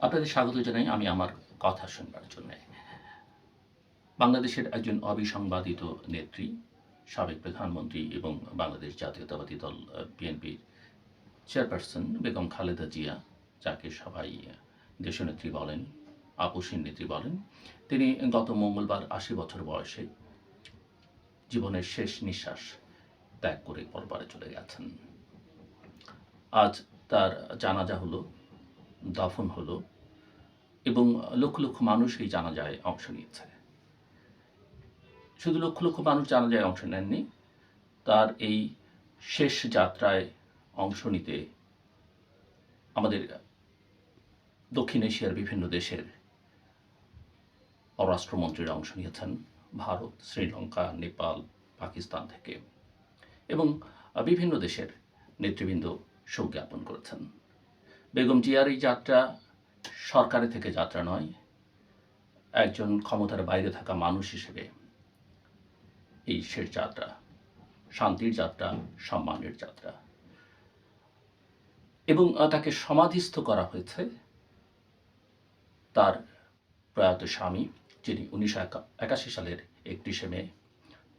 আপনাদের স্বাগত জানাই আমি আমার কথা শুনবার জন্যে। বাংলাদেশের একজন অবিসংবাদিত নেত্রী, সাবেক প্রধানমন্ত্রী এবং বাংলাদেশ জাতীয়তাবাদী দল বিএনপির চেয়ারপারসন বেগম খালেদা জিয়া, যাকে সবাই দেশনেত্রী বলেন, আপসীন নেত্রী বলেন, তিনি গত মঙ্গলবার ৮০ বছর বয়সে জীবনের শেষ নিঃশ্বাস ত্যাগ করে পরপারে চলে গেছেন। আজ তার জানাজা হলো, দাফন হলো এবং লক্ষ লক্ষ মানুষ এই জানাজায় অংশ নিয়েছে। শুধু লক্ষ লক্ষ মানুষ জানাজায় অংশ নেননি, তার এই শেষ যাত্রায় অংশ নিতে আমাদের দক্ষিণ এশিয়ার বিভিন্ন দেশের পররাষ্ট্রমন্ত্রীরা অংশ নিয়েছেন, ভারত, শ্রীলঙ্কা, নেপাল, পাকিস্তান থেকে, এবং বিভিন্ন দেশের নেতৃবৃন্দ শোক জ্ঞাপন করেছেন। বেগম জিয়ার এই যাত্রা সরকারের থেকে যাত্রা নয়, একজন ক্ষমতার বাইরে থাকা মানুষ হিসেবে এই শেষ যাত্রা, শান্তির যাত্রা, সম্মানের যাত্রা। এবং তাকে সমাধিস্থ করা হয়েছে তার প্রয়াত স্বামী, যিনি 1981 সালের 31শে মে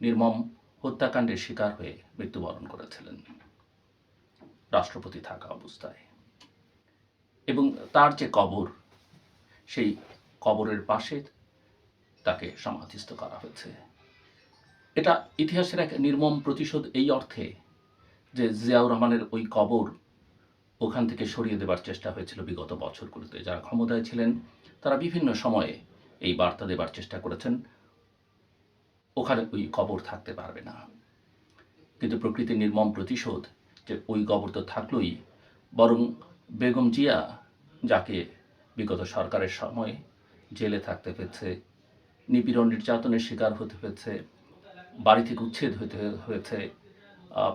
নির্মম হত্যাকাণ্ডের শিকার হয়ে মৃত্যুবরণ করেছিলেন রাষ্ট্রপতি থাকা অবস্থায়। এবং তার যে কবর, সেই কবরের পাশে তাকে সমাধিস্থ করা হয়েছে। এটা ইতিহাসের এক নির্মম প্রতিশোধ এই অর্থে যে জিয়াউর রহমানের ওই কবর ওখান থেকে সরিয়ে দেবার চেষ্টা হয়েছিল বিগত বছরগুলোতে। যারা ক্ষমতায় ছিলেন তারা বিভিন্ন সময়ে এই বার্তা দেবার চেষ্টা করেছেন, ওখানে ওই কবর থাকতে পারবে না। কিন্তু প্রকৃতির নির্মম প্রতিশোধ যে ওই কবর তো থাকলোই, বরং বেগম জিয়া, যাকে বিগত সরকারের সময় জেলে থাকতে হয়েছে, নিপীড়ন নির্যাতনের শিকার হতে হয়েছে, বাড়ি থেকে উচ্ছেদ হতে হয়েছে,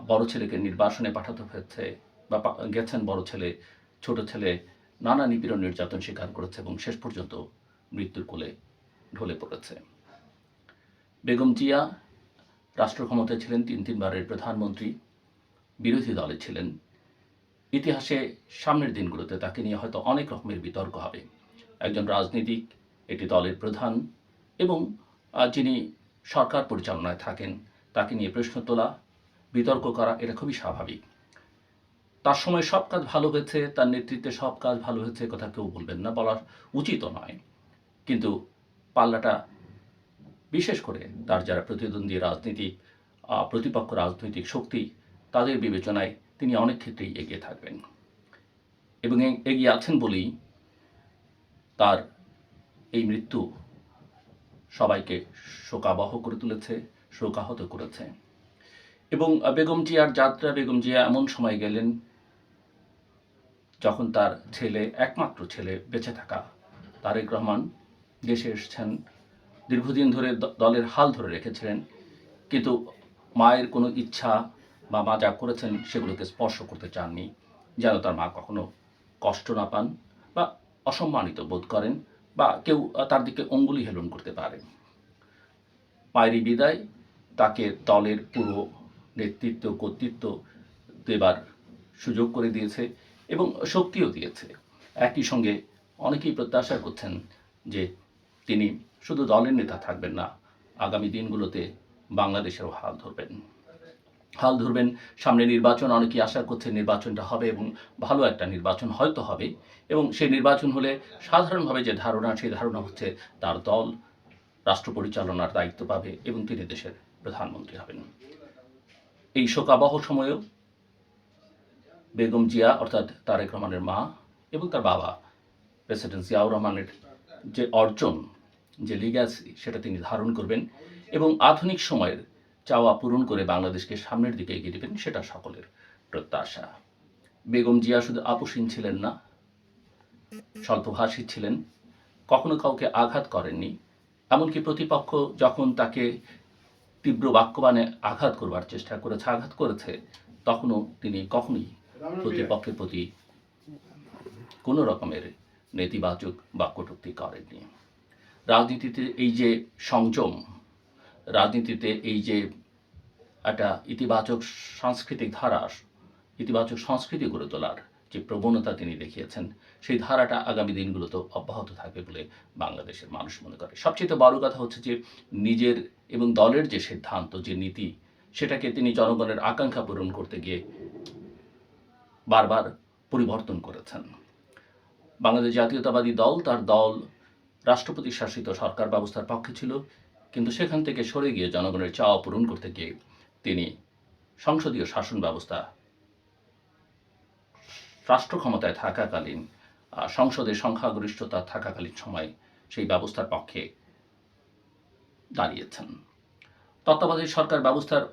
বড় ছেলেকে নির্বাসনে পাঠাতে হয়েছে, বা গেছেন বড় ছেলে, ছোট ছেলে নানা নিপীড়ন নির্যাতন স্বীকার করেছে এবং শেষ পর্যন্ত মৃত্যুর কোলে ঢলে পড়েছে। বেগম জিয়া রাষ্ট্র ক্ষমতায় ছিলেন, তিনবারের প্রধানমন্ত্রী, বিরোধী দলে ছিলেন। ইতিহাসে সামনের দিনগুলোতে তাকে নিয়ে হয়তো অনেক রকমের বিতর্ক হবে। একজন রাজনীতিক, একটি দলের প্রধান এবং যিনি সরকার পরিচালনায় থাকেন, তাকে নিয়ে প্রশ্ন তোলা, বিতর্ক করা, এটা খুবই স্বাভাবিক। তার সময় সব কাজ ভালো হয়েছে, তার নেতৃত্বে সব কাজ ভালো হয়েছে, কথা কেউ বলবেন না, বলার উচিতও নয়। কিন্তু পাল্লাটা, বিশেষ করে তার যারা প্রতিদ্বন্দ্বী রাজনীতিক, প্রতিপক্ষ রাজনৈতিক শক্তি, তাদের বিবেচনায় তিনি অনেক ক্ষেত্রেই এগিয়ে থাকবেন এবং এগিয়ে আছেন বলেই তার এই মৃত্যু সবাইকে শোকাবহ করে তুলেছে, শোকাহত করেছে। এবং বেগম জিয়ার যাত্রা, বেগম জিয়া এমন সময় গেলেন যখন তার ছেলে, একমাত্র ছেলে বেঁচে থাকা তারেক রহমান দেশে এসেছেন, দীর্ঘদিন ধরে দলের হাল ধরে রেখেছিলেন, কিন্তু মায়ের কোনো ইচ্ছা বা মা যা করেছেন সেগুলোকে স্পর্শ করতে চাননি, যেন তার মা কখনো কষ্ট না পান বা অসম্মানিত বোধ করেন বা কেউ তার দিকে অঙ্গুলি হেলন করতে পারে। মায়েরই বিদায় তাকে দলের পুরো নেতৃত্ব, কর্তৃত্ব দেবার সুযোগ করে দিয়েছে এবং শক্তিও দিয়েছে। একই সঙ্গে অনেকেই প্রত্যাশা করছেন যে তিনি শুধু দলের নেতা থাকবেন না, আগামী দিনগুলোতে বাংলাদেশেরও হাল ধরবেন। সামনে নির্বাচন, অনেকেই আশা করছে নির্বাচনটা হবে এবং ভালো একটা নির্বাচন হয়তো হবে, এবং সেই নির্বাচন হলে সাধারণভাবে যে ধারণা, সেই ধারণা হচ্ছে তার দল রাষ্ট্র পরিচালনার দায়িত্ব পাবে এবং তিনি দেশের প্রধানমন্ত্রী হবেন। এই শোকাবহ সময়েও বেগম জিয়া, অর্থাৎ তারেক রহমানের মা, এবং তার বাবা প্রেসিডেন্ট জিয়াউর রহমানের যে অর্জন, যে লিগ্যাসি, সেটা তিনি ধারণ করবেন এবং আধুনিক সময়ের চাওয়া পূরণ করে বাংলাদেশকে সামনের দিকে এগিয়ে দেবেন, সেটা সকলের প্রত্যাশা। বেগম জিয়া শুধু আপসীন ছিলেন না, স্বল্পভাষী ছিলেন, কখনো কাউকে আঘাত করেননি। এমনকি প্রতিপক্ষ যখন তাকে তীব্র বাক্যবাণে আঘাত করবার চেষ্টা করেছে, আঘাত করেছে, তখনও তিনি কখনোই প্রতিপক্ষের প্রতি কোনো রকমের নেতিবাচক বা কটূক্তি করেননি। রাজনীতিতে এই যে সংযম, রাজনীতিতে এই যে একটা ইতিবাচক সাংস্কৃতিক ধারা, ইতিবাচক সংস্কৃতি গড়ে তোলার যে প্রবণতা তিনি দেখিয়েছেন, সেই ধারাটা আগামী দিনগুলোতেও অব্যাহত থাকবে বলে বাংলাদেশের মানুষ মনে করে। সবচেয়ে বড় কথা হচ্ছে যে নিজের এবং দলের যে সিদ্ধান্ত, যে নীতি, সেটাকে তিনি জনগণের আকাঙ্ক্ষা পূরণ করতে গিয়ে বারবার পরিবর্তন করেছেন। বাংলাদেশ জাতীয়তাবাদী দল, তার দল রাষ্ট্রপতি শাসিত সরকার ব্যবস্থার পক্ষে ছিল, কিন্তু সেখান থেকে সরে গিয়ে জনগণের চাওয়া পূরণ করতে গিয়ে তিনি সংসদীয় শাসন ব্যবস্থা রাষ্ট্র ক্ষমতায় থাকাকালীন, সংসদে সংখ্যাগরিষ্ঠতা থাকাকালীন সময় সেই ব্যবস্থার পক্ষে দাঁড়িয়েছেন। তত্ত্বাবধায়ক সরকার ব্যবস্থার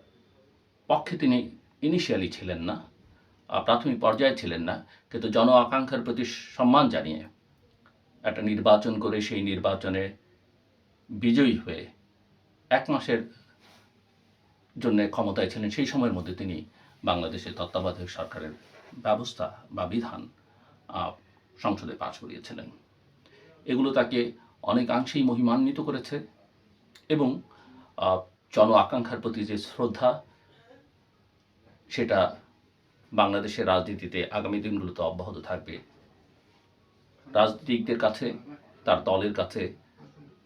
পক্ষে তিনি ইনিশিয়ালি ছিলেন না, প্রাথমিক পর্যায়ে ছিলেন না, কিন্তু জন আকাঙ্ক্ষার প্রতি সম্মান জানিয়ে একটা নির্বাচন করে সেই নির্বাচনে বিজয়ী হয়ে 1 মাসের জন্য ক্ষমতায় ছিলেন। সেই সময়ের মধ্যে তিনি বাংলাদেশের তত্ত্বাবধায়ক সরকারের ব্যবস্থা বা বিধান সংসদে পাস করিয়েছিলেন। এগুলো তাকে অনেকাংশেই মহিমান্বিত করেছে এবং জন আকাঙ্ক্ষার প্রতি যে শ্রদ্ধা, সেটা বাংলাদেশের রাজনীতিতে আগামী দিনগুলোতে অব্যাহত থাকবে। রাজনীতিকদের কাছে, তার দলের কাছে,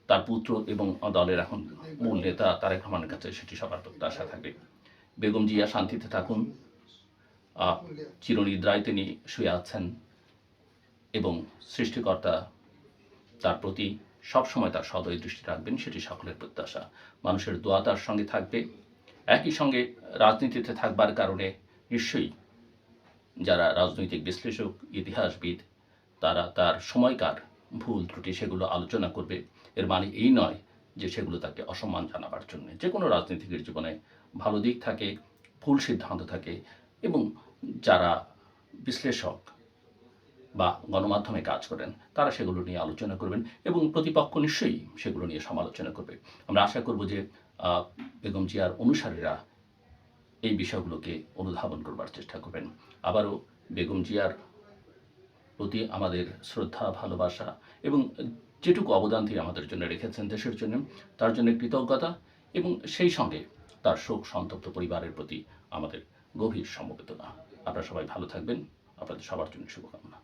তার পুত্র এবং দলের এখন মূল নেতা তারেক রহমানের কাছে সেটি সবার প্রত্যাশা থাকবে। বেগম জিয়া শান্তিতে থাকুন, চিরনিদ্রায় তিনি শুয়ে আছেন এবং সৃষ্টিকর্তা তার প্রতি সবসময় তার সদয় দৃষ্টি রাখবেন, সেটি সকলের প্রত্যাশা। মানুষের দোয়া তার সঙ্গে থাকবে। একই সঙ্গে রাজনীতিতে থাকবার কারণে নিশ্চয়ই যারা রাজনৈতিক বিশ্লেষক, ইতিহাসবিদ, তারা তার সময়কার ভুল ত্রুটি সেগুলো আলোচনা করবে। এর মানে এই নয় যে সেগুলো তাকে অসম্মান জানাবার জন্য। যে কোনো রাজনীতিকের জীবনে ভালো দিক থাকে, ভুল সিদ্ধান্ত থাকে, এবং যারা বিশ্লেষক বা গণমাধ্যমে কাজ করেন তারা সেগুলো নিয়ে আলোচনা করবেন এবং প্রতিপক্ষ নিশ্চয়ই সেগুলো নিয়ে সমালোচনা করবে। আমরা আশা করব যে বেগম জিয়ার অনুসারীরা এই বিষয়গুলোকে অনুধাবন করবার চেষ্টা করবেন। আবারও বেগম জিয়ার প্রতি আমাদের শ্রদ্ধা, ভালোবাসা এবং যেটুকু অবদান তিনি আমাদের জন্য রেখেছেন দেশের জন্য, তার জন্য কৃতজ্ঞতা, এবং সেই সঙ্গে তার শোক সন্তপ্ত পরিবারের প্রতি আমাদের গভীর সমবেদনা। আপনারা সবাই ভালো থাকবেন। আপনাদের সবার জন্য শুভকামনা।